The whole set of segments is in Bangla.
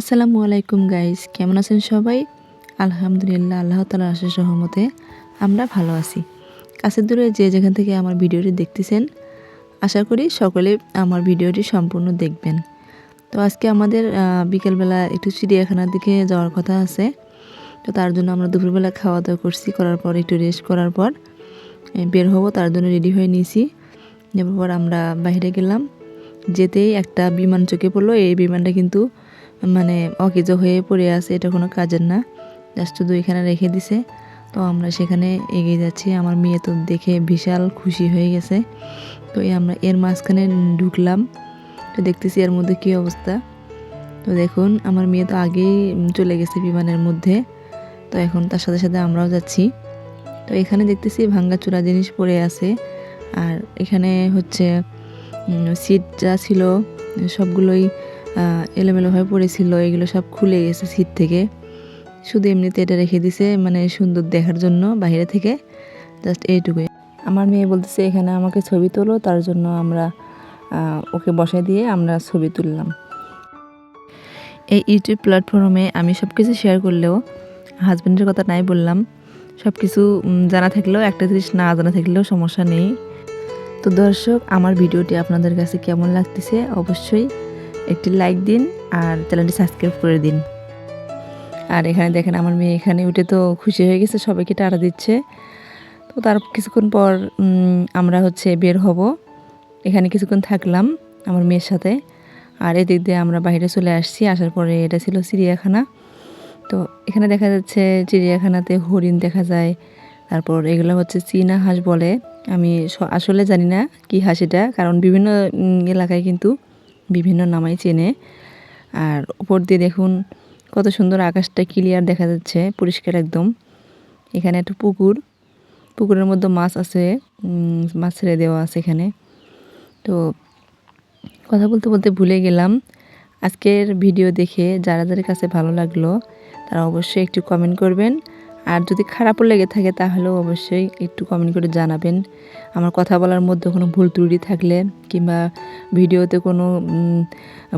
আসসালামু আলাইকুম গাইস, কেমন আছেন সবাই? আলহামদুলিল্লাহ, আল্লাহ তাআলার অশেষ রহমতে আমরা ভালো আছি। কাছের দূরে যে যেখান থেকে আমার ভিডিওটি দেখতেছেন, আশা করি সকলে আমার ভিডিওটি সম্পূর্ণ দেখবেন। তো আজকে আমাদের বিকেলবেলা একটু চিড়িয়াখানার দিকে যাওয়ার কথা আছে। তো তার জন্য আমরা দুপুরবেলা খাওয়া দাওয়া করছি, করার পর একটু রেস্ট করার পর বের হবো, তার জন্য রেডি হয়ে নিয়েছি। যাওয়ার পর আমরা বাইরে গেলাম, যেতেই একটা বিমান চোখে পড়লো। এই বিমানটা কিন্তু মানে অকেজ হয়ে পড়ে আছে, এটা কোনো কাজের না, জাস্ট শুধু এখানে রেখে দিছে। তো আমরা সেখানে এগিয়ে যাচ্ছি। আমার মেয়ে তো দেখে বিশাল খুশি হয়ে গেছে। তো আমরা এর মাঝখানে ঢুকলাম, তো দেখতেছি এর মধ্যে কী অবস্থা। তো দেখুন, আমার মেয়ে তো আগেই চলে গেছে বিমানের মধ্যে, তো এখন তার সাথে সাথে আমরাও যাচ্ছি। তো এখানে দেখতেছি ভাঙ্গাচোরা জিনিস পড়ে আছে, আর এখানে হচ্ছে সিট যা ছিল সবগুলোই এলোমেলো হয়ে পড়েছিল, এগুলো সব খুলে গেছে সিট থেকে। শুধু এমনিতে এটা রেখে দিছে, মানে সুন্দর দেখার জন্য বাইরে থেকে, জাস্ট এইটুকুই। আমার মেয়ে বলতেছে এখানে আমাকে ছবি তোলো, তার জন্য আমরা ওকে বসাই দিয়ে আমরা ছবি তুললাম। এই ইউটিউব প্ল্যাটফর্মে আমি সব কিছু শেয়ার করলেও, হাজব্যান্ডের কথা নাই বললাম, সব কিছু জানা থাকলেও একটা জিনিস না জানা থাকলেও সমস্যা নেই। তো দর্শক, আমার ভিডিওটি আপনাদের কাছে কেমন লাগতেছে অবশ্যই একটি লাইক দিন আর চ্যানেলটি সাবস্ক্রাইব করে দিন। আর এখানে দেখেন আমার মেয়ে এখানে উঠে তো খুশি হয়ে গেছে, সবাইকে টাড়া দিচ্ছে। তো তার কিছুক্ষণ পর আমরা হচ্ছে বের হব। এখানে কিছুক্ষণ থাকলাম আমার মেয়ের সাথে, আর এদিক দিয়ে আমরা বাইরে চলে আসছি। আসার পরে এটা ছিল চিড়িয়াখানা। তো এখানে দেখা যাচ্ছে চিড়িয়াখানাতে হরিণ দেখা যায়, তারপর এগুলো হচ্ছে চীনা হাঁস বলে। আমি আসলে জানি না কি হাঁস এটা, কারণ বিভিন্ন এলাকায় কিন্তু বিভিন্ন নামাই চেনে। আর উপর দিয়ে দেখুন কত সুন্দর, আকাশটা ক্লিয়ার দেখা যাচ্ছে, পরিষ্কার একদম। এখানে একটা পুকুরের মধ্যে মাছ আছে, মাছ ছেড়ে দেওয়া আছে এখানে। তো কথা বলতে বলতে ভুলে গেলাম, আজকের ভিডিও দেখে যাদের কাছে ভালো লাগলো তারা অবশ্যই একটু কমেন্ট করবেন, আর যদি খারাপও লেগে থাকে তাহলেও অবশ্যই একটু কমেন্ট করে জানাবেন। আমার কথা বলার মধ্যে কোনো ভুল ত্রুটি থাকলে কিংবা ভিডিওতে কোনো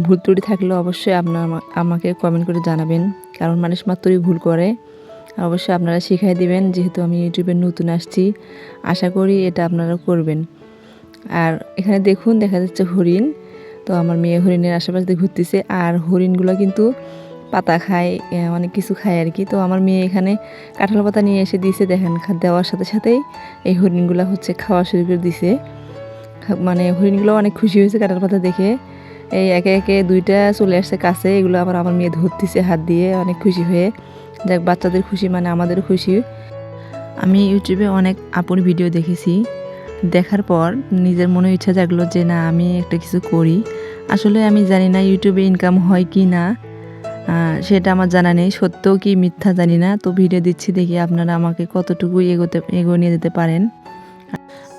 ভুল ত্রুটি থাকলে অবশ্যই আপনারা আমাকে কমেন্ট করে জানাবেন, কারণ মানুষ মাত্রই ভুল করে। অবশ্যই আপনারা শিখিয়ে দিবেন, যেহেতু আমি ইউটিউবে নতুন আসছি, আশা করি এটা আপনারা করবেন। আর এখানে দেখুন দেখা যাচ্ছে হরিণ। তো আমার মেয়ে হরিণের আশেপাশে ঘুরতেছে, আর হরিণগুলো কিন্তু পাতা খায়, অনেক কিছু খায় আর কি। তো আমার মেয়ে এখানে কাঁঠাল পাতা নিয়ে এসে দিয়েছে, দেখেন দেওয়ার সাথে সাথেই এই হরিণগুলো হচ্ছে খাওয়া শুরু করে দিছে। মানে হরিণগুলো অনেক খুশি হয়েছে কাঁঠাল পাতা দেখে। এই একে একে দুইটা চলে আসছে কাছে, এগুলো আবার আমার মেয়ে ধরতেছে হাত দিয়ে, অনেক খুশি হয়ে। যাক, বাচ্চাদের খুশি মানে আমাদেরও খুশি। আমি ইউটিউবে অনেক আপুর ভিডিও দেখেছি, দেখার পর নিজের মনে ইচ্ছা জাগলো যে না, আমি একটা কিছু করি। আসলে আমি জানি না ইউটিউবে ইনকাম হয় কি না, সেটা আমার জানা নেই, সত্যও কি মিথ্যা জানি না। তো ভিডিও দিচ্ছি, দেখি আপনারা আমাকে কতটুকু এগিয়ে নিয়ে যেতে পারেন।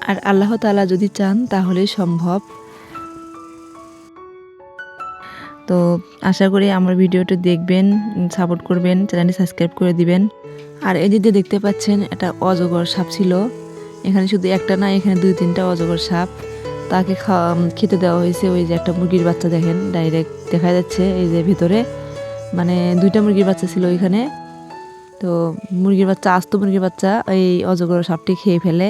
আর আল্লাহ তাআলা যদি চান তাহলেই সম্ভব। তো আশা করি আমার ভিডিওটা দেখবেন, সাপোর্ট করবেন, চ্যানেলটি সাবস্ক্রাইব করে দিবেন। আর এদিকে দেখতে পাচ্ছেন একটা অজগর সাপ ছিল এখানে, শুধু একটা না, এখানে 2-3টা অজগর সাপ। তাকে খেতে দেওয়া হয়েছে। ওই যে একটা মুরগির বাচ্চা দেখেন, ডাইরেক্ট দেখা যাচ্ছে এই যে ভিতরে, মানে 2টা মুরগির বাচ্চা ছিল এখানে। তো মুরগির বাচ্চা, আস্ত মুরগির বাচ্চা এই অজগর সাপটি খেয়ে ফেলে।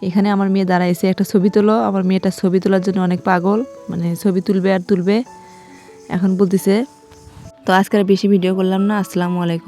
এখানে আমার মেয়ে দাঁড়াইছে, একটা ছবি তোলো। আমার মেয়েটা ছবি তোলার জন্য অনেক পাগল, মানে ছবি তুলবে আর তুলবে এখন বলতেছে। তো আজকে আর বেশি ভিডিও করলাম না। আসসালামু আলাইকুম।